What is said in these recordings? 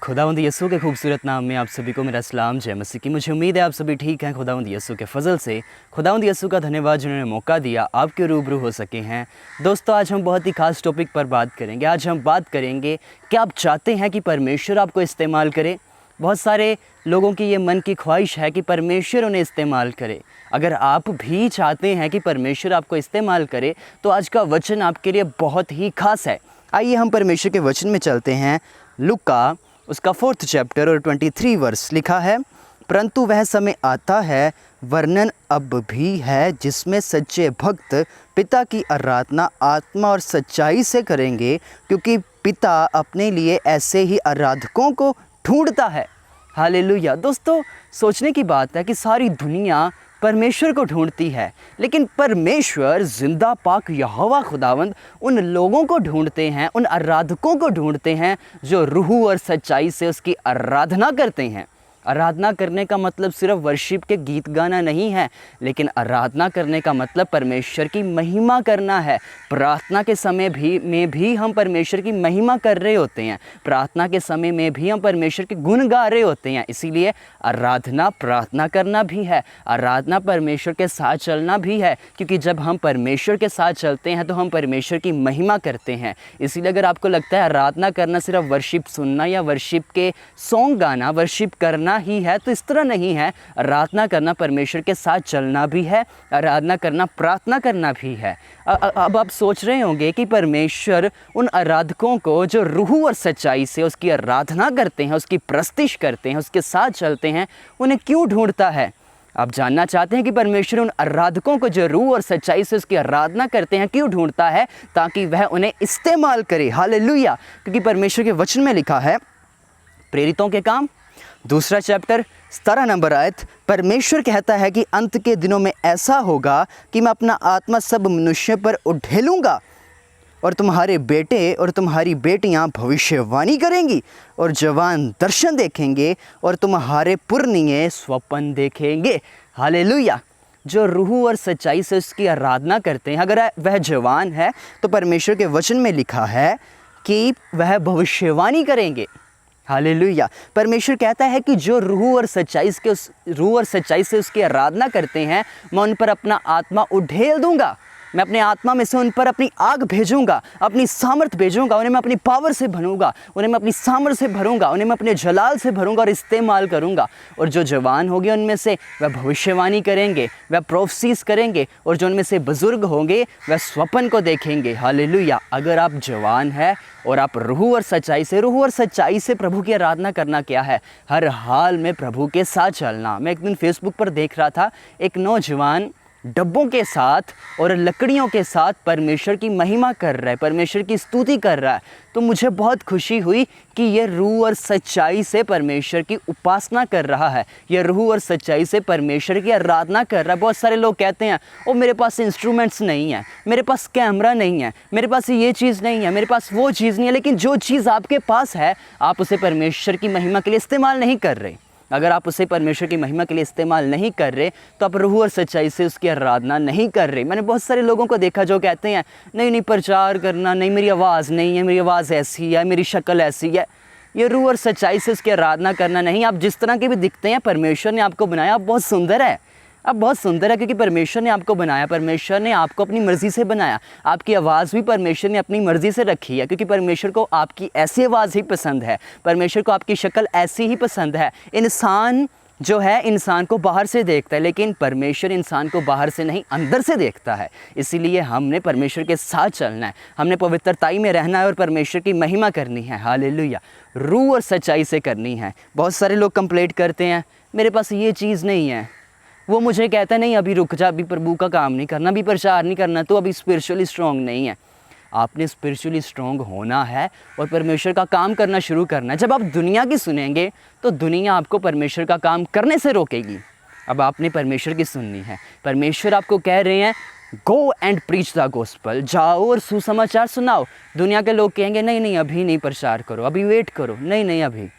खुदावंद यीशु के खूबसूरत नाम में आप सभी को मेरा सलाम जय मसीह की। मुझे उम्मीद है आप सभी ठीक हैं। खुदावंद यीशु के फजल से खुदावंद यीशु का धन्यवाद जिन्होंने मौका दिया आपके रूबरू हो सके हैं। दोस्तों, आज हम बहुत ही खास टॉपिक पर बात करेंगे। आज हम बात करेंगे कि आप चाहते हैं कि परमेश्वर आपको इस्तेमाल करे। बहुत सारे लोगों की ये मन की ख्वाहिश है कि परमेश्वर उन्हें इस्तेमाल करे। अगर आप भी चाहते हैं कि परमेश्वर आपको इस्तेमाल करे तो आज का वचन आपके लिए बहुत ही खास है। आइए हम परमेश्वर के वचन में चलते हैं। लूका उसका 4th चैप्टर और 23 वर्स लिखा है, परंतु वह समय आता है, वर्णन अब भी है, जिसमें सच्चे भक्त पिता की आराधना आत्मा और सच्चाई से करेंगे, क्योंकि पिता अपने लिए ऐसे ही आराधकों को ढूंढता है। हालेलुया। दोस्तों, सोचने की बात है कि सारी दुनिया परमेश्वर को ढूंढती है, लेकिन परमेश्वर जिंदा पाक यहोवा खुदावंद उन लोगों को ढूंढते हैं, उन आराधकों को ढूंढते हैं जो रूह और सच्चाई से उसकी आराधना करते हैं। आराधना करने का मतलब सिर्फ वर्शिप के गीत गाना नहीं है, लेकिन आराधना करने का मतलब परमेश्वर की महिमा करना है। प्रार्थना के समय में भी हम परमेश्वर की महिमा कर रहे होते हैं। प्रार्थना के समय में भी हम परमेश्वर के गुण गा रहे होते हैं। इसीलिए आराधना प्रार्थना करना भी है, आराधना परमेश्वर के साथ चलना भी है, क्योंकि जब हम परमेश्वर के साथ चलते हैं तो हम परमेश्वर की महिमा करते हैं। इसीलिए अगर आपको लगता है आराधना करना सिर्फ वर्शिप सुनना या वर्शिप के सॉन्ग गाना, वर्शिप करना ही है, तो इस तरह नहीं है। आराधना करना परमेश्वर के साथ चलना भी है, आराधना करना प्रार्थना करना भी है। अब आप सोच रहे होंगे कि परमेश्वर उन आराधकों को जो रूह और सच्चाई से उसकी आराधना करते हैं, उसकी प्रस्तिश करते हैं, उसके साथ चलते हैं, उन्हें क्यों ढूंढता है। आप जानना चाहते हैं कि परमेश्वर उन आराधकों को जो रूह और सच्चाई से उसकी आराधना करते हैं क्यों ढूंढता है, ताकि वह उन्हें इस्तेमाल करे। हालेलुया। क्योंकि परमेश्वर के वचन में लिखा है, प्रेरितों के काम 2 चैप्टर 17 नंबर आयत, परमेश्वर कहता है कि अंत के दिनों में ऐसा होगा कि मैं अपना आत्मा सब मनुष्यों पर उठेलूँगा, और तुम्हारे बेटे और तुम्हारी बेटियां भविष्यवाणी करेंगी, और जवान दर्शन देखेंगे, और तुम्हारे पुरनिये स्वप्न देखेंगे। हालेलुया। जो रूह और सच्चाई से उसकी आराधना करते हैं, अगर वह जवान है तो परमेश्वर के वचन में लिखा है कि वह भविष्यवाणी करेंगे। हालेलुया। परमेश्वर कहता है कि जो रूह और सच्चाई से उसकी आराधना करते हैं, मैं उन पर अपना आत्मा उड़ेल दूंगा। मैं अपने आत्मा में से उन पर अपनी आग भेजूंगा, अपनी सामर्थ भेजूंगा, उन्हें मैं अपनी पावर से भरूंगा, उन्हें मैं अपनी सामर्थ से भरूंगा, उन्हें मैं अपने जलाल से भरूंगा और इस्तेमाल करूंगा। और जो जवान होंगे उनमें से वह भविष्यवाणी करेंगे, वह प्रोफसीज करेंगे, और जो उनमें से बुजुर्ग होंगे वह स्वप्न को देखेंगे। हालेलुया। अगर आप जवान हैं और आप रूह और सच्चाई से प्रभु की आराधना करना क्या है, हर हाल में प्रभु के साथ चलना। मैं एक दिन फेसबुक पर देख रहा था, एक नौजवान डब्बों के साथ और लकड़ियों के साथ परमेश्वर की महिमा कर रहा है, परमेश्वर की स्तुति कर रहा है। तो मुझे बहुत खुशी हुई कि यह रूह और सच्चाई से परमेश्वर की उपासना कर रहा है, यह रूह और सच्चाई से परमेश्वर की आराधना कर रहा है। बहुत सारे लोग कहते हैं, ओ मेरे पास इंस्ट्रूमेंट्स नहीं है, मेरे पास कैमरा नहीं है, मेरे पास ये चीज़ नहीं है, मेरे पास वो चीज़ नहीं है। लेकिन जो चीज़ आपके पास है, आप उसे परमेश्वर की महिमा के लिए इस्तेमाल नहीं कर रहे। अगर आप उसे परमेश्वर की महिमा के लिए इस्तेमाल नहीं कर रहे तो आप रूह और सच्चाई से उसकी आराधना नहीं कर रहे। मैंने बहुत सारे लोगों को देखा जो कहते हैं, नहीं प्रचार करना नहीं, मेरी आवाज़ नहीं है, मेरी आवाज़ ऐसी है, मेरी शक्ल ऐसी है। ये रूह और सच्चाई से उसकी आराधना करना नहीं। आप जिस तरह के भी दिखते हैं, परमेश्वर ने आपको बनाया, आप बहुत सुंदर है, आप बहुत सुंदर है, क्योंकि परमेश्वर ने आपको बनाया, परमेश्वर ने आपको अपनी मर्ज़ी से बनाया। आपकी आवाज़ भी परमेश्वर ने अपनी मर्ज़ी से रखी है, क्योंकि परमेश्वर को आपकी ऐसी आवाज़ ही पसंद है, परमेश्वर को आपकी शक्ल ऐसी ही पसंद है। इंसान जो है इंसान को बाहर से देखता है, लेकिन परमेश्वर इंसान को बाहर से नहीं अंदर से देखता है। इसीलिए हमने परमेश्वर के साथ चलना है, हमने पवित्रताई में रहना है और परमेश्वर की महिमा करनी है। हालेलुया। रूह और सच्चाई से करनी है। बहुत सारे लोग कंप्लेंट करते हैं, मेरे पास ये चीज़ नहीं है, वो मुझे कहता है नहीं अभी रुक जा, अभी प्रभु का काम नहीं करना, अभी प्रचार नहीं करना, तो अभी स्पिरिचुअली स्ट्रॉन्ग नहीं है। आपने स्पिरिचुअली स्ट्रॉन्ग होना है और परमेश्वर का काम करना शुरू करना है। जब आप दुनिया की सुनेंगे तो दुनिया आपको परमेश्वर का काम करने से रोकेगी। अब आपने परमेश्वर की सुननी है। परमेश्वर आपको कह रहे हैं, go and preach the gospel, जाओ और सुसमाचार सुनाओ। दुनिया के लोग कहेंगे नहीं अभी नहीं प्रचार करो, अभी वेट करो, नहीं अभी।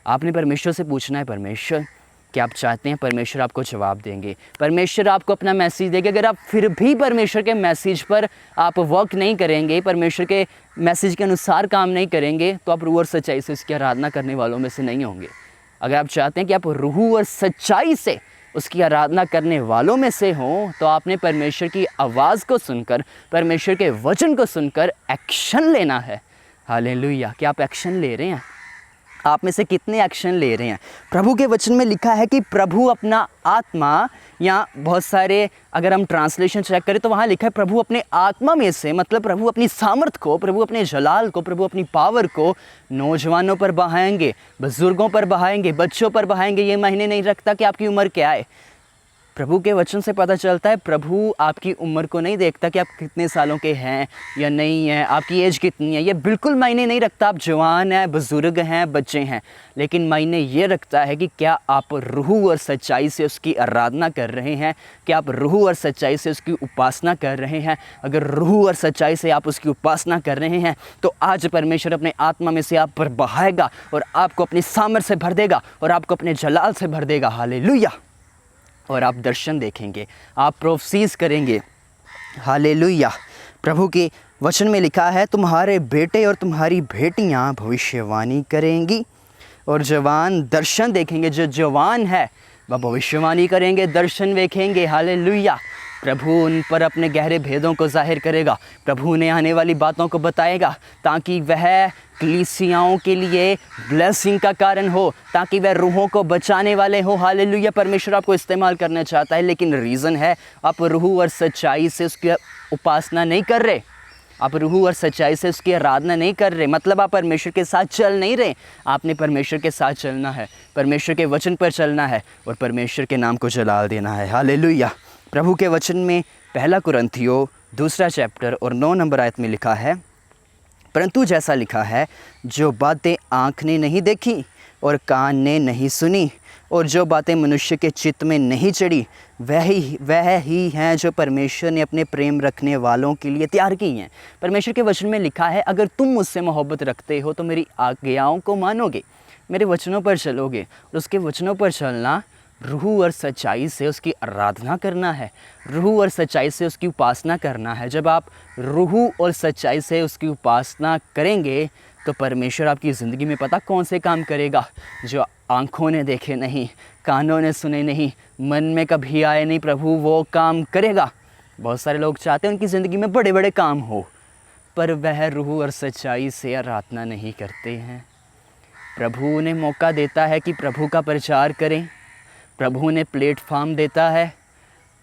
आपने परमेश्वर से पूछना है, परमेश्वर क्या आप चाहते हैं परमेश्वर आपको जवाब देंगे, परमेश्वर आपको अपना मैसेज देंगे। अगर आप फिर भी परमेश्वर के मैसेज पर आप वर्क नहीं करेंगे, परमेश्वर के मैसेज के अनुसार काम नहीं करेंगे, तो आप रूह और सच्चाई से उसकी आराधना करने वालों में से नहीं होंगे। अगर आप चाहते हैं कि आप रूह और सच्चाई से उसकी आराधना करने वालों में से हों, तो आपने परमेश्वर की आवाज़ को सुनकर, परमेश्वर के वचन को सुनकर एक्शन लेना है। हालेलुया। क्या आप एक्शन ले रहे हैं? आप में से कितने एक्शन ले रहे हैं? प्रभु के वचन में लिखा है कि प्रभु अपना आत्मा, या बहुत सारे अगर हम ट्रांसलेशन चेक करें तो वहाँ लिखा है प्रभु अपने आत्मा में से, मतलब प्रभु अपनी सामर्थ को, प्रभु अपने जलाल को, प्रभु अपनी पावर को नौजवानों पर बहाएंगे, बुजुर्गों पर बहाएंगे, बच्चों पर बहाएंगे। ये मायने नहीं रखता कि आपकी उम्र क्या है। प्रभु के वचन से पता चलता है प्रभु आपकी उम्र को नहीं देखता कि आप कितने सालों के हैं या नहीं हैं, आपकी एज कितनी है, ये बिल्कुल मायने नहीं रखता। आप जवान हैं, बुज़ुर्ग हैं, बच्चे हैं, लेकिन मायने ये रखता है कि क्या आप रूह और सच्चाई से उसकी आराधना कर रहे हैं, क्या आप रूह और सच्चाई से उसकी उपासना कर रहे हैं। अगर रूह और सच्चाई से आप उसकी उपासना कर रहे हैं तो आज परमेश्वर अपने आत्मा में से आप पर बहाएगा और आपको अपनी सामर्थ से भर देगा और आपको अपने जलाल से भर देगा। हालेलुया। और आप दर्शन देखेंगे, आप प्रोफसीज करेंगे। हालेलुया। प्रभु के वचन में लिखा है तुम्हारे बेटे और तुम्हारी बेटियां भविष्यवाणी करेंगी और जवान दर्शन देखेंगे। जो जवान है वह भविष्यवाणी करेंगे, दर्शन देखेंगे। हालेलुया। प्रभु उन पर अपने गहरे भेदों को जाहिर करेगा, प्रभु ने आने वाली बातों को बताएगा, ताकि वह कलीसियाओं के लिए ब्लेसिंग का कारण हो, ताकि वह रूहों को बचाने वाले हो। हालेलुया। परमेश्वर आपको इस्तेमाल करना चाहता है, लेकिन रीज़न है आप रूह और सच्चाई से उसकी उपासना नहीं कर रहे, आप रूह और सच्चाई से उसकी आराधना नहीं कर रहे, मतलब आप परमेश्वर के साथ चल नहीं रहे। आपने परमेश्वर के साथ चलना है, परमेश्वर के वचन पर चलना है और परमेश्वर के नाम को जलाल देना है। हालेलुया। प्रभु के वचन में 1 कुरिन्थियों 2 चैप्टर और 9 नंबर आयत में लिखा है, परंतु जैसा लिखा है जो बातें आँख ने नहीं देखी और कान ने नहीं सुनी और जो बातें मनुष्य के चित्त में नहीं चढ़ी, वह ही हैं जो परमेश्वर ने अपने प्रेम रखने वालों के लिए तैयार की हैं। परमेश्वर के वचन में लिखा है अगर तुम मुझसे मोहब्बत रखते हो तो मेरी आज्ञाओं को मानोगे, मेरे वचनों पर चलोगे। और उसके वचनों पर चलना रूह और सच्चाई से उसकी आराधना करना है, रूह और सच्चाई से उसकी उपासना करना है। जब आप रूह और सच्चाई से उसकी उपासना करेंगे तो परमेश्वर आपकी ज़िंदगी में पता कौन से काम करेगा जो आँखों ने देखे नहीं, कानों ने सुने नहीं, मन में कभी आए नहीं, प्रभु वो काम करेगा। बहुत सारे लोग चाहते हैं उनकी ज़िंदगी में बड़े बड़े काम हो, पर वह रूह और सच्चाई से आराधना नहीं करते हैं। प्रभु उन्हें मौका देता है कि प्रभु का प्रचार करें, प्रभु ने प्लेटफॉर्म देता है,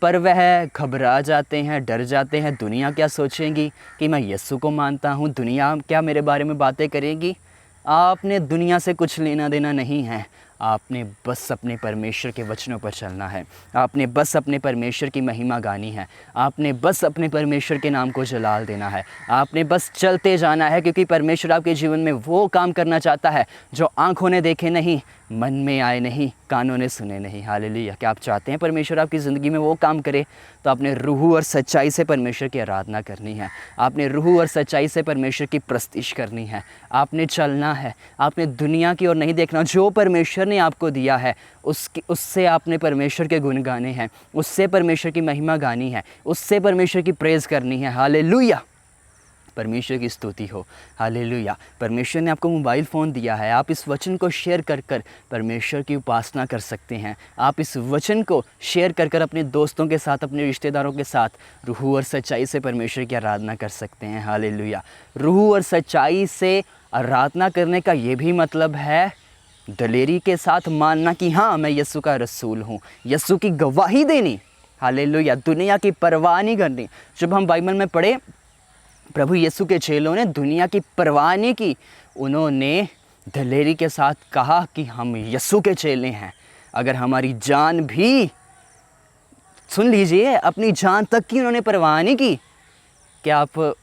पर वह घबरा जाते हैं, डर जाते हैं। दुनिया क्या सोचेगी कि मैं यीशु को मानता हूँ, दुनिया क्या मेरे बारे में बातें करेगी। आपने दुनिया से कुछ लेना देना नहीं है, आपने बस अपने परमेश्वर के वचनों पर चलना है, आपने बस अपने परमेश्वर की महिमा गानी है, आपने बस अपने परमेश्वर के नाम को जलाल देना है, आपने बस चलते जाना है, क्योंकि परमेश्वर आपके जीवन में वो काम करना चाहता है जो आँखों ने देखे नहीं, मन में आए नहीं, कानों ने सुने नहीं। हालेलुया। क्या आप चाहते हैं परमेश्वर आपकी ज़िंदगी में वो काम करे, तो आपने रूह और सच्चाई से परमेश्वर की आराधना करनी है, आपने रूह और सच्चाई से परमेश्वर की प्रस्तिश करनी है, आपने चलना है, आपने दुनिया की ओर नहीं देखना। जो परमेश्वर ने आपको दिया है उससे आपने परमेश्वर के गुण गाने हैं, उससे परमेश्वर की महिमा गानी है, उससे परमेश्वर की प्रेज़ करनी है। हालेलुया। परमेश्वर की स्तुति हो। हालेलुया। परमेश्वर ने आपको मोबाइल फ़ोन दिया है, आप इस वचन को शेयर कर कर परमेश्वर की उपासना कर सकते हैं। आप इस वचन को शेयर कर कर अपने दोस्तों के साथ, अपने रिश्तेदारों के साथ रूह और सच्चाई से परमेश्वर की आराधना कर सकते हैं। हालेलुया। रूह और सच्चाई से आराधना करने का ये भी मतलब है दलेरी के साथ मानना कि हाँ मैं यीशु का रसूल हूँ, यीशु की गवाही देनी। हालेलुया। दुनिया की परवाह नहीं करनी। जब हम बाइबल में पढ़े प्रभु यीशु के चेलों ने दुनिया की परवाह नहीं की, उन्होंने दलेरी के साथ कहा कि हम यीशु के चेले हैं। अगर हमारी जान भी, सुन लीजिए, अपनी जान तक की उन्होंने परवाह नहीं की। क्या आप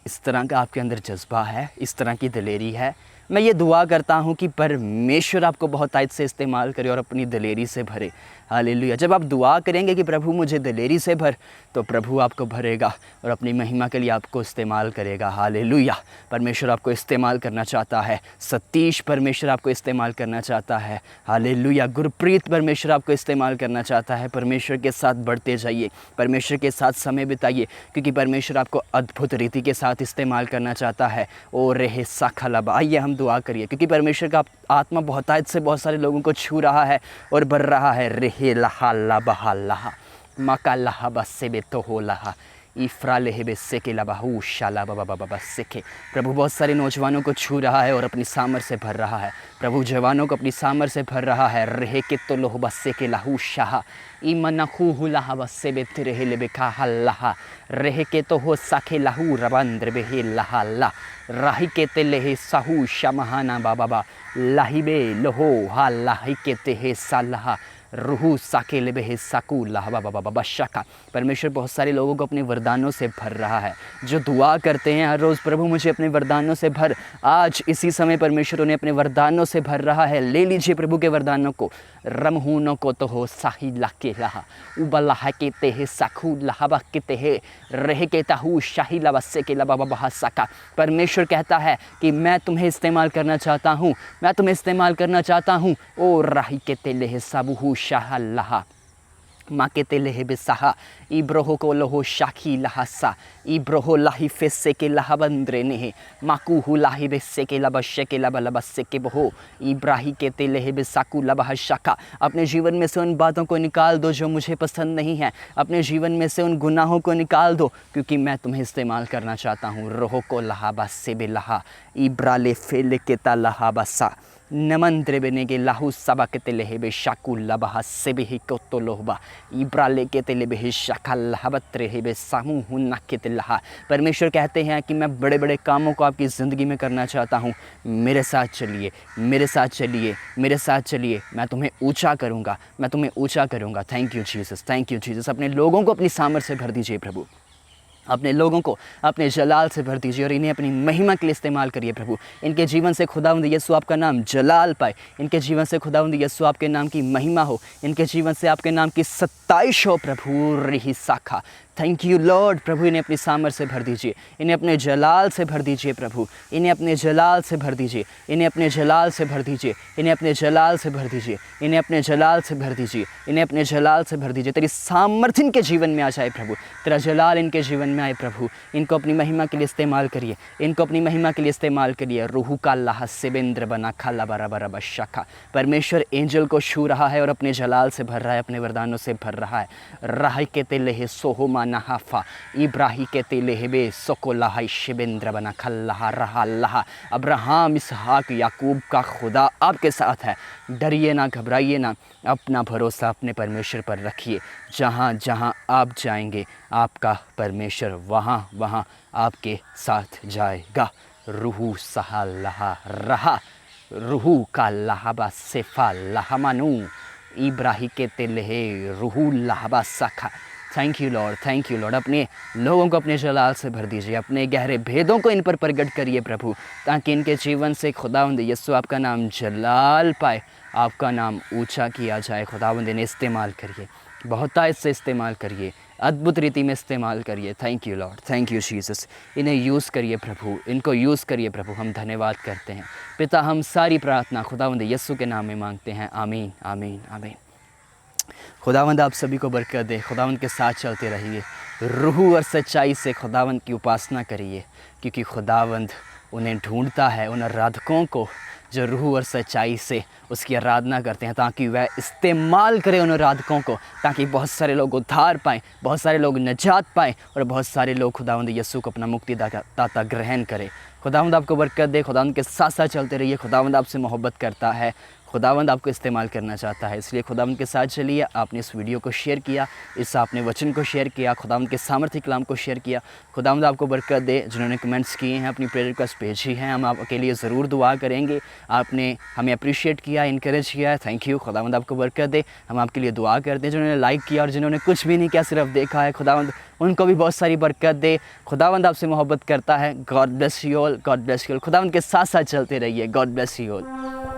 इस तरह का आपके अंदर जज्बा है, इस तरह की दलेरी है? मैं ये दुआ करता हूँ कि परमेश्वर आपको बहुतायत से इस्तेमाल करे और अपनी दिलेरी से भरे। हालेलुया। जब आप दुआ करेंगे कि प्रभु मुझे दिलेरी से भर, तो प्रभु आपको भरेगा और अपनी महिमा के लिए आपको इस्तेमाल करेगा। हालेलुया। परमेश्वर आपको इस्तेमाल करना चाहता है। सतीश परमेश्वर आपको इस्तेमाल करना चाहता है। हालेलुया। गुरप्रीत परमेश्वर आपको इस्तेमाल करना चाहता है। परमेश्वर के साथ बढ़ते जाइए, परमेश्वर के साथ समय बिताइए, क्योंकि परमेश्वर आपको अद्भुत रीति के साथ इस्तेमाल करना चाहता है। ओ रेहे साखलब। आइए हम दुआ करिए, क्योंकि परमेश्वर का आत्मा बहुतायत से बहुत सारे लोगों को छू रहा है और बढ़ रहा है। रेहे लहा ला बहा लहा मका लहा बसे बे तो हो लहा इफ्रा लेहे बे सेके ला बहू शाला बाबा बाबा सेके। प्रभु बहुत सारे नौजवानों को छू रहा है और अपनी सामर से भर रहा है। प्रभु जवानों को अपनी सामर से भर रहा है। रहे के तो लोह बसे के लाहू शाह इमनखू हुलाहा बसे बे तिरहे ले बेखा हल्लाहा रहे के तो हो साखे लाहू रबंद्र बेहे लहा ला राही के ते लेहे साहू शमहाना बाबा लाही बे लोहो हा लाही के ते हे सालहा रूहू साके ले बेहे साकू लाहा बाबा बाबा शाखा। परमेश्वर बहुत सारे लोगों को अपने वरदानों से भर रहा है, जो दुआ करते हैं हर रोज़, प्रभु मुझे अपने वरदानों से भर। आज इसी समय परमेश्वर उन्हें अपने वरदानों से भर रहा है। ले लीजिए प्रभु के वरदानों को। रमहूनों को तो हो साही लाके लहा उबला के ते हे साखू लहाबा के ते हे रह के ताहू शाही लबस्से के लबा बहा साका। परमेश्वर कहता है कि मैं तुम्हें इस्तेमाल करना चाहता हूँ, मैं तुम्हें इस्तेमाल करना चाहता हूँ। ओ राही के ते ले साबुहू शाह लहा माँ के ते लेहे बेसाहा इब्रोहो को लोहो शाखी लहासा इब्रोहो लाही फेसे के लहाबंद्रे नेहे माकू हु लाही बेसे के लबश्य के लबलबस्से के बहो इब्राही के ते लेहे बेसाकू लबह शाखा। अपने जीवन में से उन बातों को निकाल दो जो मुझे पसंद नहीं है। अपने जीवन में से उन गुनाहों को निकाल दो, क्योंकि मैं तुम्हें इस्तेमाल करना चाहता हूँ। रोहो को लहाबा से बे लहा इब्राले फेले के ता लहाबसा नमंद्रे बने के लाहू सबा के तेले बे शाकू लबहा से बे को तो लोहबा इब्राले के तेले बे शाखा लहबत्रे हे बे सामू हुन्ना के तेलहा। परमेश्वर कहते हैं कि मैं बड़े बड़े कामों को आपकी ज़िंदगी में करना चाहता हूँ। मेरे साथ चलिए, मेरे साथ चलिए, मेरे साथ चलिए। मैं तुम्हें ऊंचा करूँगा, मैं तुम्हें ऊंचा करूँगा। Thank you Jesus, thank you Jesus. अपने लोगों को अपनी सामर्थ से भर दीजिए प्रभु। अपने लोगों को अपने जलाल से भर दीजिए और इन्हें अपनी महिमा के लिए इस्तेमाल करिए प्रभु। इनके जीवन से खुदावंद यीशु आपका नाम जलाल पाए। इनके जीवन से खुदावंद यीशु आपके नाम की महिमा हो। इनके जीवन से आपके नाम की सत्ताइश हो प्रभु। रही शाखा। Thank you Lord. प्रभु इन्हें अपनी सामर्थ से भर दीजिए, इन्हें अपने जलाल से भर दीजिए प्रभु। इन्हें अपने जलाल से भर दीजिए, इन्हें अपने जलाल से भर दीजिए, इन्हें अपने जलाल से भर दीजिए, इन्हें अपने जलाल से भर दीजिए, इन्हें अपने जलाल से भर दीजिए। तेरी सामर्थ इनके जीवन में आ जाए प्रभु, तेरा जलाल इनके जीवन में आए प्रभु। इनको अपनी महिमा के लिए इस्तेमाल करिए, इनको अपनी महिमा के लिए इस्तेमाल करिए। रूहू का अल्लाह सेबेंद्र बना खाला बरा बरा बशाखा। परमेश्वर एंजल को छू रहा है और अपने जलाल से भर रहा है, अपने वरदानों से भर रहा है। राह के तेले सोहोमा नहाफा इब्राही के तेले हेबे सोकोलाहा शिबेंद्र बना खल्लाहा रहा अल्लाह। अब्राहम इसहाक याकूब का खुदा आपके साथ है। डरिए ना, घबराइए ना, अपना भरोसा अपने परमेश्वर पर रखिए। जहाँ जहाँ आप जाएंगे आपका परमेश्वर वहाँ वहाँ आपके साथ जाएगा। रूहू सहा लहा रहा रूहू का लहाबा सेफा लहमानू इब्राही के तेलहे रूहू लहाबा सखा। Thank you Lord, thank you Lord. अपने लोगों को अपने जलाल से भर दीजिए, अपने गहरे भेदों को इन पर प्रकट करिए प्रभु, ताकि इनके जीवन से खुदावंद यीशु आपका नाम जलाल पाए, आपका नाम ऊंचा किया जाए। खुदावंद इन्हें इस्तेमाल करिए, बहुतायत से इस्तेमाल करिए, अद्भुत रीति में इस्तेमाल करिए। Thank you Lord, thank you Jesus. इन्हें यूज़ करिए प्रभु, इनको यूज़ करिए प्रभु। हम धन्यवाद करते हैं पिता। हम सारी प्रार्थना खुदावंद यीशु के नाम में मांगते हैं। आमीन, आमीन, आमीन। खुदावंद आप सभी को बरकत दे। खुदावंद के साथ चलते रहिए, रूह और सच्चाई से खुदावंद की उपासना करिए, क्योंकि खुदावंद उन्हें ढूंढता है, उन आराधकों को जो रूह और सच्चाई से उसकी आराधना करते हैं, ताकि वह इस्तेमाल करे उन आराधकों को, ताकि बहुत सारे लोग उद्धार पाएँ, बहुत सारे लोग निजात पाएँ और बहुत सारे लोग खुदावंद यीशु को अपना मुक्तिदाता ग्रहण करें। खुदावंद आपको बरकत दे। खुदावंद के साथ साथ चलते रहिए। खुदावंद आपसे मोहब्बत करता है। खुदावंद आपको इस्तेमाल करना चाहता है। इसलिए खुदावंद के साथ चलिए। आपने इस वीडियो को शेयर किया, इस आपने वचन को शेयर किया, खुदावंद के सामर्थ्य कलाम को शेयर किया। खुदावंद आपको बरकत दे। जिन्होंने कमेंट्स किए हैं, अपनी प्रेयर रिक्वेस्ट भेजी हैं, हम आपके लिए ज़रूर दुआ करेंगे। आपने हमें अप्रिशिएट किया, इनकरेज किया है, थैंक यू। खुदावंद आपको बरकत दे। हम आपके लिए दुआ करते हैं। जिन्होंने लाइक किया और जिन्होंने कुछ भी नहीं किया, सिर्फ देखा है, खुदावंद उनको भी बहुत सारी बरकत दे। खुदावंद आपसे मोहब्बत करता है। God bless you all, God bless you all. खुदावंद के साथ साथ चलते रहिए। God bless you all.